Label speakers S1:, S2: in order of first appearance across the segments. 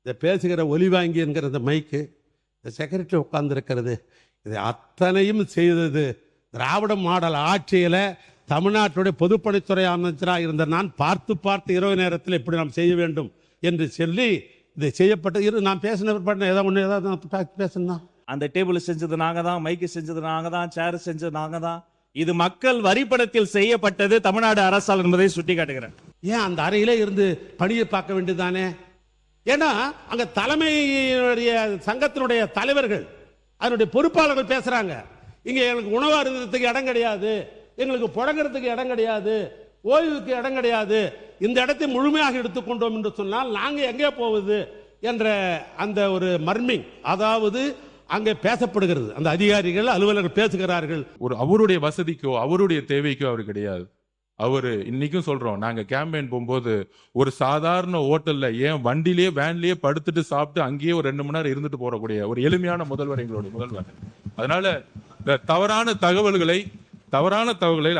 S1: இந்த பேசுகிற ஒலி வாங்கி என்கிற இந்த மைக்கு, இந்த செக்ரட்டரி உட்கார்ந்துருக்கிறது, இதை அத்தனையும் செய்தது திராவிட மாடல் ஆட்சியில் தமிழ்நாட்டுடைய பொதுப்பணித்துறை அமைச்சராக இருந்த நான் பார்த்து இரவு நேரத்தில் இப்படி நாம் செய்ய வேண்டும் என்று சொல்லி இதை செய்யப்பட்ட நான் பேசின ஏதாவது பேசணும்.
S2: அந்த டேபிள் செஞ்சது நாங்க தான், மைக்கு செஞ்சது நாங்க தான், சேர் செஞ்சது நாங்க தான். இது மக்கள் வரிப்பணத்தில் செய்யப்பட்டது தமிழ்நாடு அரசால் என்பதை சுட்டி காட்டுகிறேன்.
S1: ஏன் அந்த அறையிலே இருந்து பணியை பார்க்க வேண்டியதானே? ஏன்னா அங்க தலைமையுடைய சங்கத்தினுடைய தலைவர்கள் அதனுடைய பொறுப்பாளர்கள் பேசுறாங்க, இங்க எங்களுக்கு உணவு அருந்ததுக்கு இடம் கிடையாது, எங்களுக்கு புழங்குறதுக்கு இடம் கிடையாது, ஓய்வுக்கு இடம் கிடையாது, இந்த இடத்தை முழுமையாக எடுத்துக்கொண்டோம் என்று சொன்னால் நாங்க எங்கே போவது என்ற அந்த ஒரு மர்மிங், அதாவது அங்கே பேசப்படுகிறது. அந்த அதிகாரிகள் அலுவலர்கள் பேசுகிறார்கள்.
S3: ஒரு அவருடைய வசதிக்கோ அவருடைய தேவைக்கோ அவர் கிடையாது. அவரு இன்னைக்கும் சொல்றோம், நாங்க கேம்பெயின் போகும்போது ஒரு சாதாரண ஹோட்டல்ல ஏன் வண்டிலேயே வேன்லயே படுத்துட்டு சாப்பிட்டு அங்கேயே ஒரு 2 மணி நேரம் இருந்துட்டு போறக்கூடிய ஒரு எளிமையான முதல்வர் எங்களுடைய முதல்வர். அதனால இந்த தவறான தகவல்களை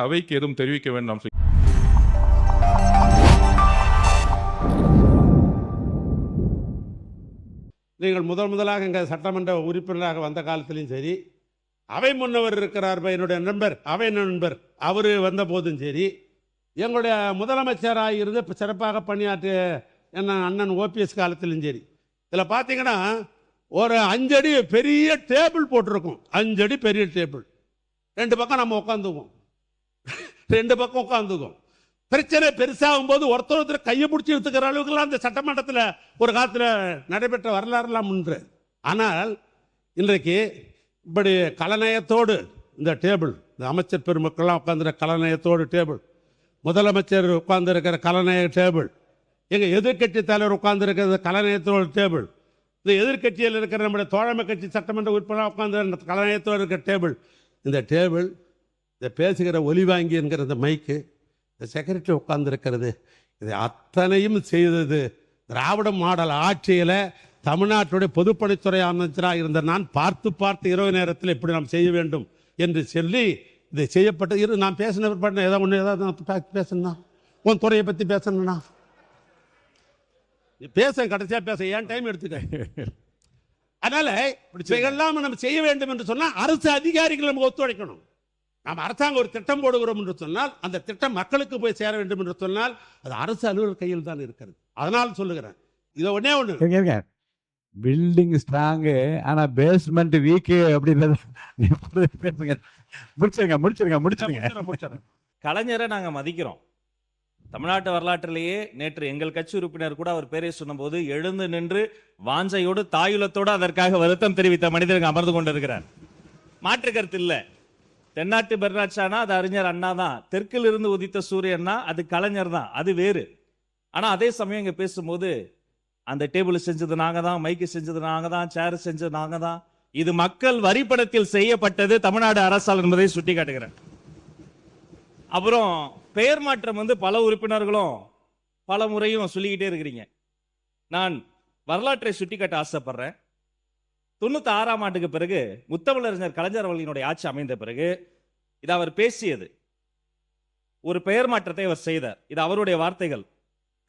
S3: அவைக்கு எதுவும் தெரிவிக்க வேண்டாம்.
S1: நீங்கள் முதலாக எங்கள் சட்டமன்ற உறுப்பினராக வந்த காலத்திலையும் சரி, அவை முன்னவர் இருக்கிறார் என்னுடைய நண்பர், அவை நண்பர், அவர் வந்த போதும் சரி, எங்களுடைய முதலமைச்சராக இருந்து சிறப்பாக பணியாற்றிய என்ன அண்ணன் ஓபிஎஸ் காலத்திலும் சரி, இதில் பார்த்தீங்கன்னா ஒரு 5 அடி பெரிய டேபிள் போட்டிருக்கும். 5 அடி பெரிய டேபிள், 2 பக்கம் நம்ம உட்காந்துக்குவோம், 2 பக்கம் உட்காந்துக்குவோம். பிரச்சனை பெருசாகும் போது ஒருத்தர் கையை பிடிச்சி எடுத்துக்கிற அளவுக்குலாம் அந்த சட்டமன்றத்தில் ஒரு காலத்தில் நடைபெற்ற வரலாறுலாம் உண்டு. ஆனால் இன்றைக்கு இப்படி கலநயத்தோடு இந்த டேபிள், இந்த அமைச்சர் பெருமக்கள்லாம் உட்காந்துற கலநயத்தோடு டேபிள், முதலமைச்சர் உட்கார்ந்துருக்கிற கலநய டேபிள், எங்கள் எதிர்கட்சி தலைவர் உட்கார்ந்துருக்கிறது கலநயத்தோடு டேபிள், இந்த எதிர்கட்சியில் இருக்கிற நம்முடைய தோழமை கட்சி சட்டமன்ற உறுப்பினர் உட்கார்ந்து கலநயத்தோடு இருக்கிற டேபிள், இந்த டேபிள், இந்த பேசுகிற ஒலி வாங்கி என்கிற இந்த மைக்கு, இந்த செக்ரட்டரி உட்கார்ந்துருக்கிறது, இதை அத்தனையும் செய்தது திராவிட மாடல் ஆட்சியில் தமிழ்நாட்டுடைய பொதுப்பணித்துறை அமைச்சராக இருந்த நான் பார்த்து இரவு நேரத்தில் இப்படி நாம் செய்ய வேண்டும் என்று சொல்லி இதை செய்யப்பட்ட நான் பேசின ஏதாவது பேசணும்னா உன் துறையை பற்றி பேசணும்னா பேச கடைசியாக பேச ஏன் டைம் எடுத்துக்க. அதனால இவைகள்லாம் நம்ம செய்ய வேண்டும் என்று சொன்னால் அரசு அதிகாரிகள் நமக்கு ஒத்துழைக்கணும். நாம் அரசாங்கம் ஒரு திட்டம் போடுகிறோம் என்று சொன்னால் அந்த திட்டம் மக்களுக்கு போய் சேர வேண்டும் என்று சொன்னால் அது அரசு அலுவலர் கையில் தான் இருக்கிறது. அதனால் சொல்லுகிறேன், இதை ஒன்று
S4: பில்டிங் ஸ்ட்ராங்கு ஆனா பேஸ்மெண்ட் வீக்கு அப்படின்றது. முடிச்சிருங்க.
S2: கலைஞரை நாங்க மதிக்கிறோம். தமிழ்நாட்டு வரலாற்றிலேயே நேற்று எங்கள் கட்சி உறுப்பினர் கூட அவர் பேரை சொன்னபோது எழுந்து நின்று வாஞ்சையோடு தாயுலத்தோடு அதற்காக வருத்தம் தெரிவித்த மனிதர்கள் அமர்ந்து கொண்டிருக்கிறார். மாற்று கருத்து இல்லை. தென்னாட்டு பெர்னாட்சானா அது அறிஞர் அண்ணா தான், தெற்கில் இருந்து உதித்த சூரியன்னா அது கலைஞர் தான், அது வேறு. ஆனா அதே சமயம் இங்க பேசும்போது அந்த டேபிள் செஞ்சது நாங்க தான், மைக்கு செஞ்சது நாங்க தான், சேர் செஞ்சது நாங்க தான், இது மக்கள் வரிப்பணத்தில் செய்யப்பட்டது தமிழ்நாடு அரசால் என்பதை சுட்டி காட்டுகிறேன். அப்புறம் பெயர் மாற்றம் பல உறுப்பினர்களும் பல முறையும் சொல்லிக்கிட்டே இருக்கிறீங்க. நான் வரலாற்றை சுட்டிக்காட்ட ஆசைப்படுறேன். 96ஆம் ஆண்டுக்கு பிறகு முத்தமிழறிஞர் கலைஞர் அவர்களினுடைய ஆட்சி அமைந்த பிறகு இது அவர் பேசியது. ஒரு பெயர் மாற்றத்தை அவர் செய்தார். இது அவருடைய வார்த்தைகள்.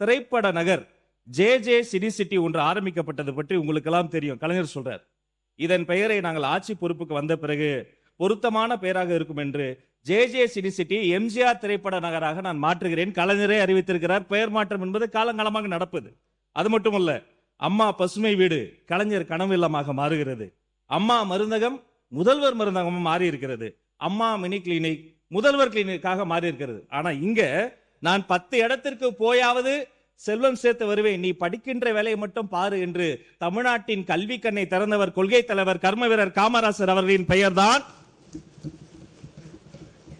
S2: திரைப்பட நகர் ஜே சினி சிட்டி ஒன்று ஆரம்பிக்கப்பட்டது பற்றி உங்களுக்கெல்லாம் தெரியும். கலைஞர் சொல்றார், இதன் பெயரை நாங்கள் ஆட்சி பொறுப்புக்கு வந்த பிறகு பொருத்தமான பெயராக இருக்கும் என்று ஜே சினி சிட்டி எம்ஜிஆர் திரைப்பட நகராக நான் மாற்றுகிறேன். கலைஞரே அறிவித்திருக்கிறார். பெயர் மாற்றம் என்பது காலங்காலமாக நடப்பது. அது மட்டுமல்ல, அம்மா பசுமை வீடு கலைஞர் கனவு இல்லமாக மாறுகிறது. அம்மா மருந்தகம் முதல்வர் மருந்தகமும் மாறி இருக்கிறது. அம்மா மினி கிளினிக் முதல்வர் கிளினிக்காக மாறி இருக்கிறது. ஆனா இங்க நான் 10 இடத்திற்கு போயாவது செல்வம் சேர்த்து வருவேன், நீ படிக்கின்ற வேலையை மட்டும் பாரு என்று தமிழ்நாட்டின் கல்வி கண்ணை திறந்தவர் கொள்கை தலைவர் கர்ம வீரர் காமராசர் அவர்களின் பெயர்தான்.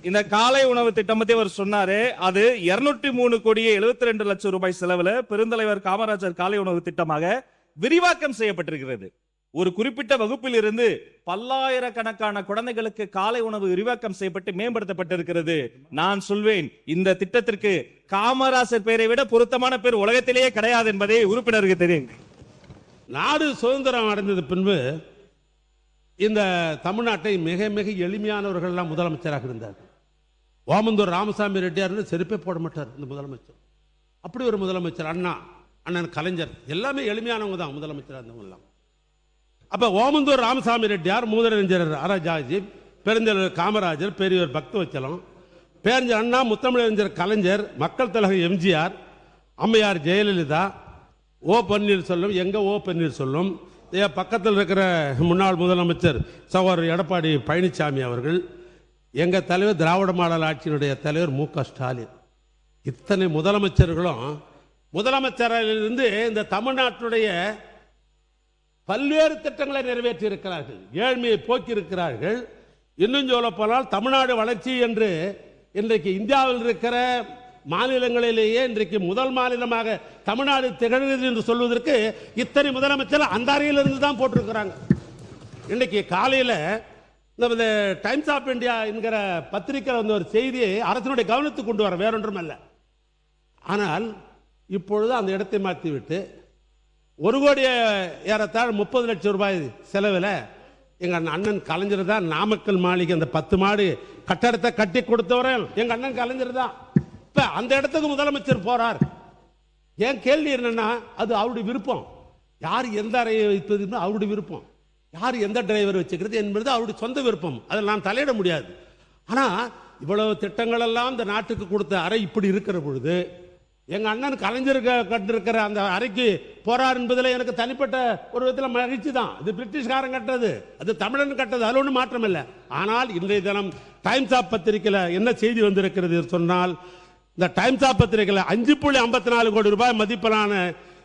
S2: இந்த காலை உணவு திட்டம் பத்தி அவர் சொன்னாரு. அது 203 கோடியே 72 லட்சம் ரூபாய் செலவுல பெருந்தலைவர் காமராஜர் காலை உணவு திட்டமாக விரிவாக்கம் செய்யப்பட்டிருக்கிறது. ஒரு குறிப்பிட்ட வகுப்பில் இருந்து பல்லாயிரக்கணக்கான குழந்தைகளுக்கு காலை உணவு விரிவாக்கம் செய்யப்பட்டு மேம்படுத்தப்பட்டிருக்கிறது. நான் சொல்வேன், இந்த திட்டத்திற்கு காமராசர் பெயரை விட பொருத்தமான பேர் உலகத்திலேயே கிடையாது என்பதை உறுப்பினருக்கு தெரியும்.
S1: நாடு சுதந்திரம் அடைந்தது பின்பு இந்த தமிழ்நாட்டை மிக மிக எளிமையானவர்கள் எல்லாம் முதலமைச்சராக இருந்தார்கள். ஓமந்தூர் ராமசாமி ரெட்டியார்னு செருப்பே போட மாட்டார் இந்த முதலமைச்சர். அப்படி ஒரு முதலமைச்சர். அண்ணன் கலைஞர் எல்லாமே எளிமையானவங்க தான் முதலமைச்சராக இருந்தவங்கலாம். அப்போ ஓமந்தூர் ராமசாமி ரெட்டியார், மூதறிஞர் அரஜாஜி, பெருந்தலைவர் காமராஜர், பெரியவர் பக்தவச்சலம், பேரறிஞர் அண்ணா, முத்தமிழறிஞர் கலைஞர், மக்கள் தலைவர் எம்ஜிஆர், அம்மையார் ஜெயலலிதா, ஓ பன்னீர்செல்வம், ஓ பன்னீர்செல்வம், பக்கத்தில் இருக்கிற முன்னாள் முதலமைச்சர் சகோதரர் எடப்பாடி பழனிசாமி அவர்கள், எங்கள் தலைவர் திராவிட மாடல் ஆட்சியினுடைய தலைவர் மு.க. ஸ்டாலின். இத்தனை முதலமைச்சர்களும் முதலமைச்சரிலிருந்து இந்த தமிழ்நாட்டுடைய பல்வேறு திட்டங்களை நிறைவேற்றி இருக்கிறார்கள், ஏழ்மையை போக்கி இருக்கிறார்கள். இன்னும் சொல்ல போனால் தமிழ்நாடு வளர்ச்சி என்று இன்றைக்கு இந்தியாவில் இருக்கிற மாநிலங்களிலேயே இன்றைக்கு முதல் மாநிலமாக தமிழ்நாடு திகழ்கிறது என்று சொல்வதற்கு இத்தனை முதலமைச்சர் அந்த அறையிலிருந்து தான் போட்டிருக்கிறாங்க. இன்றைக்கு காலையில் இந்த டைம்ஸ் ஆஃப் இந்தியா என்கிற பத்திரிகையில் வந்து ஒரு செய்தியை அரசனுடைய கவனத்துக்கு கொண்டு வர, வேறொன்றும் அல்ல. ஆனால் இப்பொழுது அந்த இடத்தை மாற்றிவிட்டு 1 கோடி ஏறத்தாழ 30 லட்சம் ரூபாய் செலவில் எங்கள் அண்ணன் கலைஞர் தான் நாமக்கல் மாளிகை அந்த 10 மாடி கட்டடத்தை கட்டி கொடுத்தவரே எங்கள் அண்ணன் கலைஞர் தான். இப்போ அந்த இடத்துக்கு முதலமைச்சர் போறார். என் கேள்வி என்னன்னா, அது அவருடைய விருப்பம். யார் எந்த அறையை வைப்பது அவருடைய விருப்பம், யார் எந்த டிரைவர் வச்சுக்கிறது என்பது அவருடைய சொந்த விருப்பம். அதில் நான் தலையிட முடியாது. ஆனால் இவ்வளவு திட்டங்கள் எல்லாம் இந்த நாட்டுக்கு கொடுத்த அறை இப்படி இருக்கிற பொழுது எங்கள் அண்ணன் கலைஞர் கட்டிருக்கிற அந்த அறைக்கு போறார் என்பதில் எனக்கு தனிப்பட்ட ஒரு விதத்தில் மகிழ்ச்சி தான். இது பிரிட்டிஷ்காரன் கட்டுறது, அது தமிழன் கட்டது, அதில் ஒன்றும் மாற்றம் இல்லை. ஆனால் இன்றைய தினம் டைம்ஸ் ஆஃப் பத்திரிகையில் என்ன செய்தி வந்திருக்கிறது சொன்னால், இந்த டைம்ஸ் ஆஃப் பத்திரிகையில் 5.54 கோடி ரூபாய் மதிப்பிலான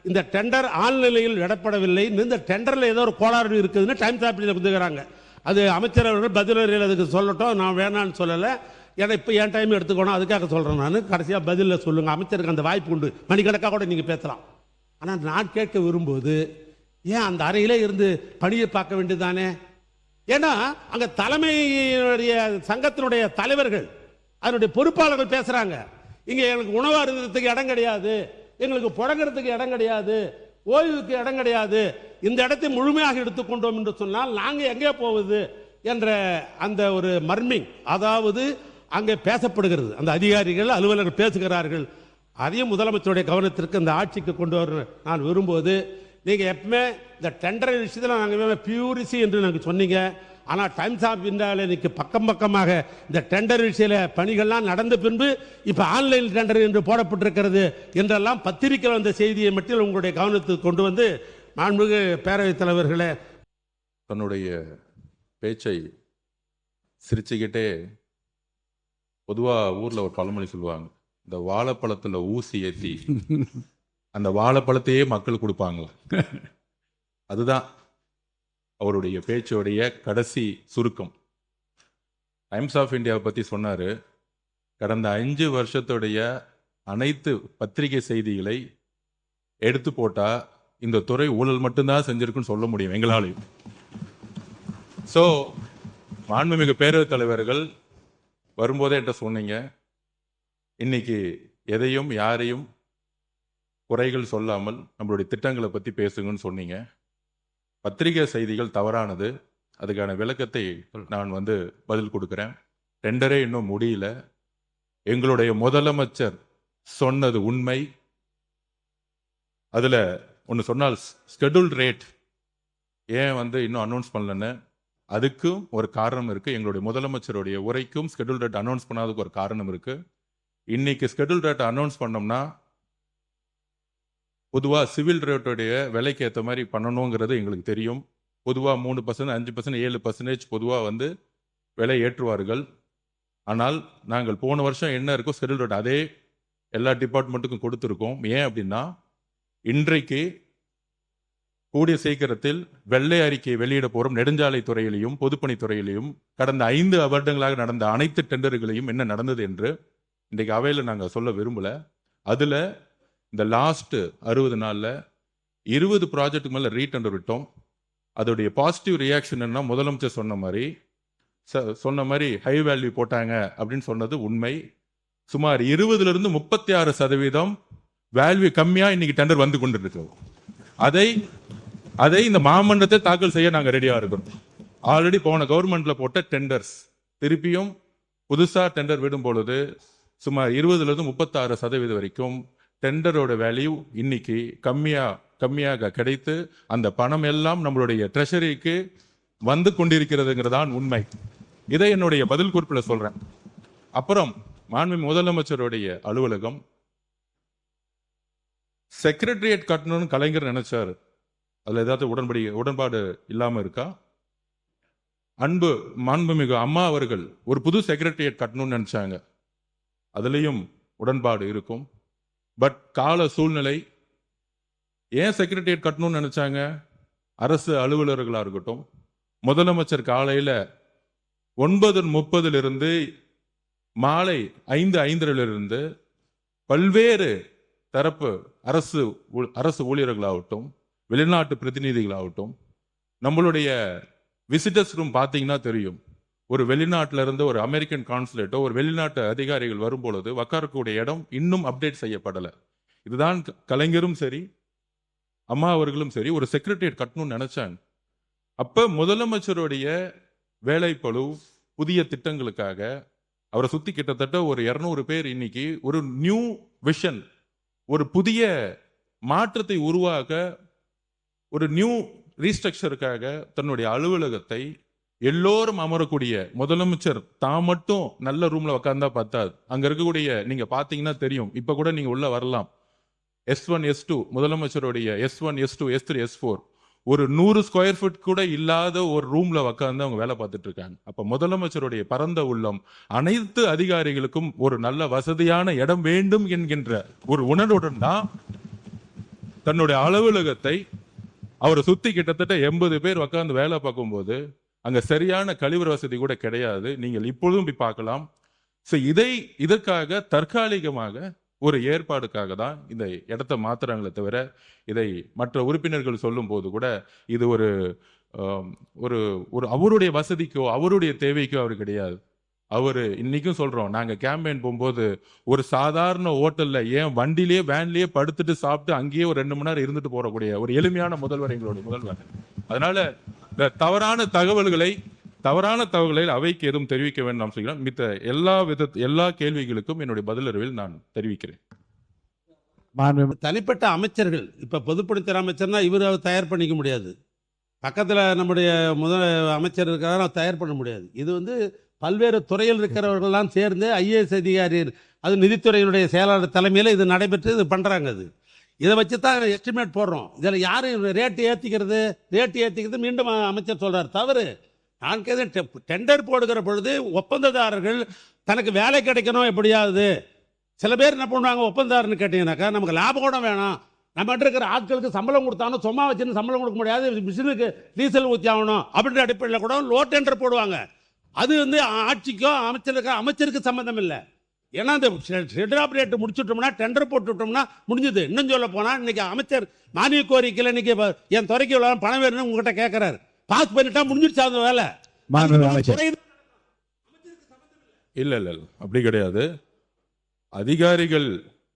S1: இந்த டெண்டர் ஆன்லைனில் விடப்படவில்லை, இந்த டெண்டரில் ஏதோ ஒரு கோளாறு இருக்குதுன்னு டைம்ஸ் ஆஃப் கொடுத்துக்கிறாங்க. அது அமைச்சர் அவர்கள் பதிலறையில் அதுக்கு சொல்லட்டும், நான் வேணான்னு சொல்லலை. ஏன்னா இப்போ என் டைம் எடுத்துக்கணும், அதுக்காக சொல்கிறேன். நான் கடைசியாக பதிலில் சொல்லுங்கள், அமைச்சருக்கு அந்த வாய்ப்பு உண்டு, மணிக்கணக்காக கூட நீங்கள் பேசலாம். ஆனால் நான் கேட்க விரும்புவது, ஏன் அந்த அறையிலே இருந்து பணியை பார்க்க வேண்டியதானே? ஏன்னா அங்கே தலைமையினுடைய சங்கத்தினுடைய தலைவர்கள், அதனுடைய பொறுப்பாளர்கள் பேசுகிறாங்க, இங்கே எங்களுக்கு உணவு அருந்ததுக்கு இடம் கிடையாது, எங்களுக்கு புழங்குறதுக்கு இடம் கிடையாது, ஓய்வுக்கு இடம் கிடையாது, இந்த இடத்தை முழுமையாக எடுத்துக்கொண்டோம் என்று சொன்னால் நாங்கள் எங்கே போவது என்ற அந்த ஒரு மர்மிங், அதாவது அங்கே பேசப்படுகிறது, அந்த அதிகாரிகள் அலுவலர்கள் பேசுகிறார்கள். அதையும் முதலமைச்சருடைய கவனத்திற்கு இந்த ஆட்சிக்கு கொண்டு வர நான் விரும்புவது, நீங்கள் எப்பவுமே இந்த டெண்டர் விஷயத்தில் நாங்கள் பியூரிசி என்று நாங்கள் சொன்னீங்க. ஆனால் டைம்ஸ் ஆஃப் இந்தியாவில் இன்னைக்கு பக்கம் பக்கமாக இந்த டெண்டர் விஷய பணிகள்லாம் நடந்த பின்பு இப்போ ஆன்லைன் டெண்டர் என்று போடப்பட்டிருக்கிறது என்றெல்லாம் பத்திரிகையில் வந்த செய்தியை மட்டும் உங்களுடைய கவனத்துக்கு கொண்டு வந்து, மாண்புமிகு பேரவைத் தலைவர்களே,
S3: தன்னுடைய பேச்சை சிரிச்சுக்கிட்டே, பொதுவாக ஊரில் ஒரு பழமொழி சொல்லுவாங்க, இந்த வாழைப்பழத்தில் ஊசி ஏற்றி அந்த வாழைப்பழத்தையே மக்கள் கொடுப்பாங்களா, அதுதான் அவருடைய பேச்சோடைய கடைசி சுருக்கம். டைம்ஸ் ஆஃப் இந்தியாவை பற்றி சொன்னார். கடந்த 5 வருஷத்துடைய அனைத்து பத்திரிகை செய்திகளை எடுத்து போட்டால் இந்த துறை ஊழல் மட்டும்தான் செஞ்சிருக்குன்னு சொல்ல முடியும் எங்களாலையும். ஸோ மாண்புமிகு பேரவைத் தலைவர்கள் வரும்போதே என்கிட்ட சொன்னீங்க, இன்னைக்கு எதையும் யாரையும் குறைகள் சொல்லாமல் நம்மளுடைய திட்டங்களை பற்றி பேசுங்கன்னு சொன்னீங்க. பத்திரிகை செய்திகள் தவறானது, அதுக்கான விளக்கத்தை நான் பதில் கொடுக்குறேன். டெண்டரே இன்னும் முடியல. எங்களுடைய முதலமைச்சர் சொன்னது உண்மை. அதில் ஒன்று சொன்னால், ஸ்கெடியூல் ரேட் ஏன் இன்னும் அனௌன்ஸ் பண்ணலன்னு, அதுக்கும் ஒரு காரணம் இருக்குது. எங்களுடைய முதலமைச்சருடைய உரைக்கும் ஸ்கெடியூல் ரேட் அனௌன்ஸ் பண்ணாததுக்கு ஒரு காரணம் இருக்குது. இன்னைக்கு ஸ்கெடியூல் ரேட் அனௌன்ஸ் பண்ணோம்னா பொதுவாக சிவில் ரேட்டுடைய விலைக்கு ஏற்ற மாதிரி பண்ணணுங்கிறது எங்களுக்கு தெரியும். பொதுவாக 3%, 5%, 7% பொதுவாக விலை ஏற்றுவார்கள். ஆனால் நாங்கள் போன வருஷம் என்ன இருக்கோ ஸ்கெடியூல் ரேட் அதே எல்லா டிபார்ட்மெண்ட்டுக்கும் கொடுத்துருக்கோம். ஏன் அப்படின்னா, இன்றைக்கு கூடிய சீக்கிரத்தில் வெள்ளை அறிக்கையை வெளியிட போகிறோம். நெடுஞ்சாலை துறையிலையும் பொதுப்பணித்துறையிலையும் கடந்த 5 வருடங்களாக நடந்த அனைத்து டெண்டர்களையும் என்ன நடந்தது என்று இன்றைக்கு அவையில் நாங்கள் சொல்ல விரும்பல. அதில் இந்த லாஸ்ட் 60 நாளில் 20 ப்ராஜெக்ட்டுக்கு மேலே ரீடெண்டர் விட்டோம். அதோடைய பாசிட்டிவ் ரியாக்ஷன் என்ன, முதலமைச்சர் சொன்ன மாதிரி ஹை வேல்யூ போட்டாங்க அப்படின்னு சொன்னது உண்மை. சுமார் 20% 36% வேல்யூ கம்மியாக இன்னைக்கு டெண்டர் வந்து கொண்டு இருக்கிறோம். அதை இந்த மாமன்றத்தை தாக்கல் செய்ய நாங்கள் ரெடியாக இருக்கிறோம். ஆல்ரெடி போன கவர்மெண்ட்ல போட்ட டெண்டர்ஸ் திருப்பியும் புதுசாக டெண்டர் விடும் பொழுது சுமார் 20% 36% வரைக்கும் டெண்டரோட வேல்யூ இன்னைக்கு கம்மியாக கிடைத்து அந்த பணம் எல்லாம் நம்மளுடைய ட்ரெஷரிக்கு வந்து கொண்டிருக்கிறதுங்கிறதான் உண்மை. இதை என்னுடைய பதில் குறிப்பில் சொல்றேன். அப்புறம் மாண்புமிகு முதலமைச்சருடைய அலுவலகம் செக்ரட்டரியேட் கட்டணும்னு கலைஞர் நினைச்சாரு. அதுல ஏதாவது உடன்பாடு இல்லாம இருக்கா? மாண்புமிகு அம்மா அவர்கள் ஒரு புது செக்ரட்டரியேட் கட்டணும்னு நினைச்சாங்க. அதுலயும் உடன்பாடு இருக்கும். பட் கால சூழ்நிலை ஏன் செக்ரட்டரியேட் கட்டணும்னு நினைச்சாங்க? அரசு அலுவலர்களா இருக்கட்டும், முதலமைச்சர் காலையில 9:30 மாலை 5:05 பல்வேறு தரப்பு அரசு ஊழியர்களாகட்டும், வெளிநாட்டு பிரதிநிதிகளாகட்டும், நம்மளுடைய விசிட்டர்ஸ் ரூம் பார்த்தீங்கன்னா தெரியும். ஒரு வெளிநாட்டில இருந்து ஒரு அமெரிக்கன் கான்சுலேட்டோ ஒரு வெளிநாட்டு அதிகாரிகள் வரும்பொழுது உட்காரக்கூடிய இடம் இன்னும் அப்டேட் செய்யப்படலை. இதுதான் கலைஞரும் சரி அம்மா அவர்களும் சரி ஒரு செக்ரட்டரியேட் கட்டணும்னு நினைச்சாங்க. அப்ப முதலமைச்சருடைய வேலைப்பளு புதிய திட்டங்களுக்காக அவரை சுத்தி கிட்டத்தட்ட ஒரு 200 பேர் இன்னைக்கு ஒரு நியூ விஷன், ஒரு புதிய மாற்றத்தை உருவாக்க, ஒரு நியூ ரீஸ்ட்ரக்சருக்காக தன்னுடைய அலுவலகத்தை எல்லோரும் அமரக்கூடிய முதலமைச்சர் தான் மட்டும் நல்ல ரூம்ல உட்கார்ந்தா பார்த்தாது. அங்க இருக்கக்கூடிய நீங்க பாத்தீங்கன்னா தெரியும். இப்ப கூட நீங்க உள்ள வரலாம். S1 S2 முதலமைச்சருடைய S1 S2 S3 S4 ஒரு 100 ஸ்கொயர் ஃபீட் கூட இல்லாத ஒரு ரூம்ல உட்கார்ந்து அவங்க வேலை பார்த்துட்டு இருக்காங்க. அப்ப முதலமைச்சருடைய பரந்த உள்ளம் அனைத்து அதிகாரிகளுக்கும் ஒரு நல்ல வசதியான இடம் வேண்டும் என்கின்ற ஒரு உணர்வுடன் தான் தன்னுடைய அலுவலகத்தை அவரை சுத்தி கிட்டத்தட்ட 80 பேர் உட்கார்ந்து வேலை பார்க்கும்போது அங்க சரியான கழிவறை வசதி கூட கிடையாது. நீங்கள் இப்பொழுதும் போய் பார்க்கலாம். இதற்காக தற்காலிகமாக ஒரு ஏற்பாடுக்காக தான் இந்த இடத்தை மாத்துறாங்களே தவிர, இதை மற்ற உறுப்பினர்கள் சொல்லும் போது கூட இது ஒரு ஒரு அவருடைய வசதிக்கோ அவருடைய தேவைக்கோ அவர் கிடையாது. அவரு இன்னைக்கும் சொல்றோம், நாங்க கேம்பெயின் போகும்போது ஒரு சாதாரண ஹோட்டல்ல ஏன் வண்டிலேயே வேன்லயே படுத்துட்டு சாப்பிட்டு அங்கேயே ஒரு 2 மணி நேரம் இருந்துட்டு போறக்கூடிய ஒரு எளிமையான முதல்வர் எங்களுடைய முதல்வர். அதனால இந்த தவறான தகவல்களை அவைக்கு எதுவும் தெரிவிக்க வேண்டாம் சொல்கிறேன். மித்த எல்லா கேள்விகளுக்கும் என்னுடைய பதிலறிவில் நான் தெரிவிக்கிறேன்.
S1: தனிப்பட்ட அமைச்சர்கள் இப்ப பொதுப்பணித்துறை அமைச்சர்னா இவர் தயார் பண்ணிக்க முடியாது. பக்கத்துல நம்முடைய அமைச்சர் இருக்கிறார், தயார் பண்ண முடியாது. இது பல்வேறு துறையில் இருக்கிறவர்கள்லாம் சேர்ந்து IAS அதிகாரி, அது நிதித்துறையினுடைய செயலாளர் தலைமையில் இது நடைபெற்று இது பண்ணுறாங்க. இதை வச்சு தான் எஸ்டிமேட் போடுறோம். இதில் யார் ரேட்டு ஏற்றிக்கிறது மீண்டும் அமைச்சர் சொல்கிறார், தவறு. நான் டெண்டர் போடுகிற பொழுது ஒப்பந்ததாரர்கள் தனக்கு வேலை கிடைக்கணும் எப்படியாவது. சில பேர் என்ன பண்ணுவாங்க, ஒப்பந்ததாரன்னு கேட்டீங்கன்னாக்கா நமக்கு லாபம் கூட வேணும், நம்ம இருக்கிற ஆட்களுக்கு சம்பளம் கொடுத்தாலும் சும்மா வச்சுன்னு சம்பளம் கொடுக்க முடியாது, மிஷினுக்கு டீசல் ஊற்றி ஆகணும் அப்படின்ற அடிப்படையில் கூட லோ டெண்டர் போடுவாங்க. அது ஆட்சிக்கோ அமைச்சருக்கு சம்மந்தம் இல்லை. ஏன்னா இந்த ஷெட் ஆப்ரேட் முடிச்சுட்டோம்னா, டெண்டர் போட்டுவிட்டோம்னா முடிஞ்சது. இன்னும் சொல்ல போனால் இன்னைக்கு அமைச்சர் மானிய கோரிக்கையில் இன்னைக்கு என் துறைக்கு பணம் வேணும்னு உங்ககிட்ட கேட்கிறாரு, பாஸ் பண்ணிட்டா முடிஞ்சிருச்சா அந்த வேலை?
S3: இல்ல அப்படி கிடையாது. அதிகாரிகள்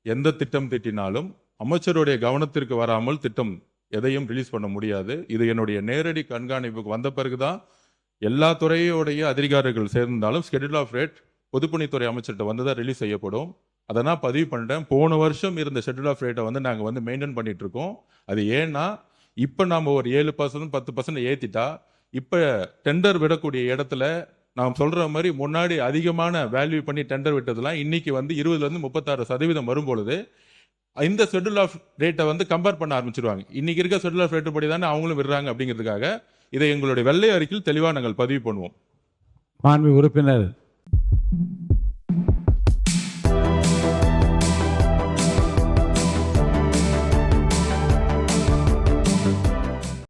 S3: எந்த திட்டம் திட்டினாலும் அமைச்சருடைய கவனத்திற்கு வராமல் திட்டம் எதையும் ரிலீஸ் பண்ண முடியாது. இது என்னுடைய நேரடி கண்காணிப்புக்கு வந்த பிறகுதான் எல்லா துறையோடைய அதிகாரிகள் சேர்ந்தாலும் ஸ்கெடியூல் ஆஃப் ரேட் பொதுப்பணித்துறை அமைச்சர்கிட்ட தான் ரிலீஸ் செய்யப்படும். அதை நான் பதிவு பண்ணிட்டேன். போன வருஷம் இருந்த ஷெட்யூல் ஆஃப் ரேட்டை நாங்கள் மெயின்டைன் பண்ணிட்டு இருக்கோம். அது ஏன்னா இப்போ நாம் ஒரு 7% 10% ஏற்றிட்டா இப்போ டெண்டர் விடக்கூடிய இடத்துல நாம் சொல்ற மாதிரி முன்னாடி அதிகமான வேல்யூ பண்ணி டெண்டர் விட்டதெல்லாம் இன்னைக்கு 20% 36% வரும்பொழுது இந்த ஷெட்யூல் ஆஃப் ரேட்டை கம்பேர் பண்ண ஆரம்பிச்சிருவாங்க. இன்னைக்கு இருக்க ஷெட்யூல் ஆஃப் ரேட் படி தானே அவங்களும் விடுறாங்க. அப்படிங்கிறதுக்காக இதை எங்களுடைய வெள்ளை அறிக்கையில் தெளிவாக நாங்கள் பதிவு பண்ணுவோம்.
S4: மாண்பு உறுப்பினர்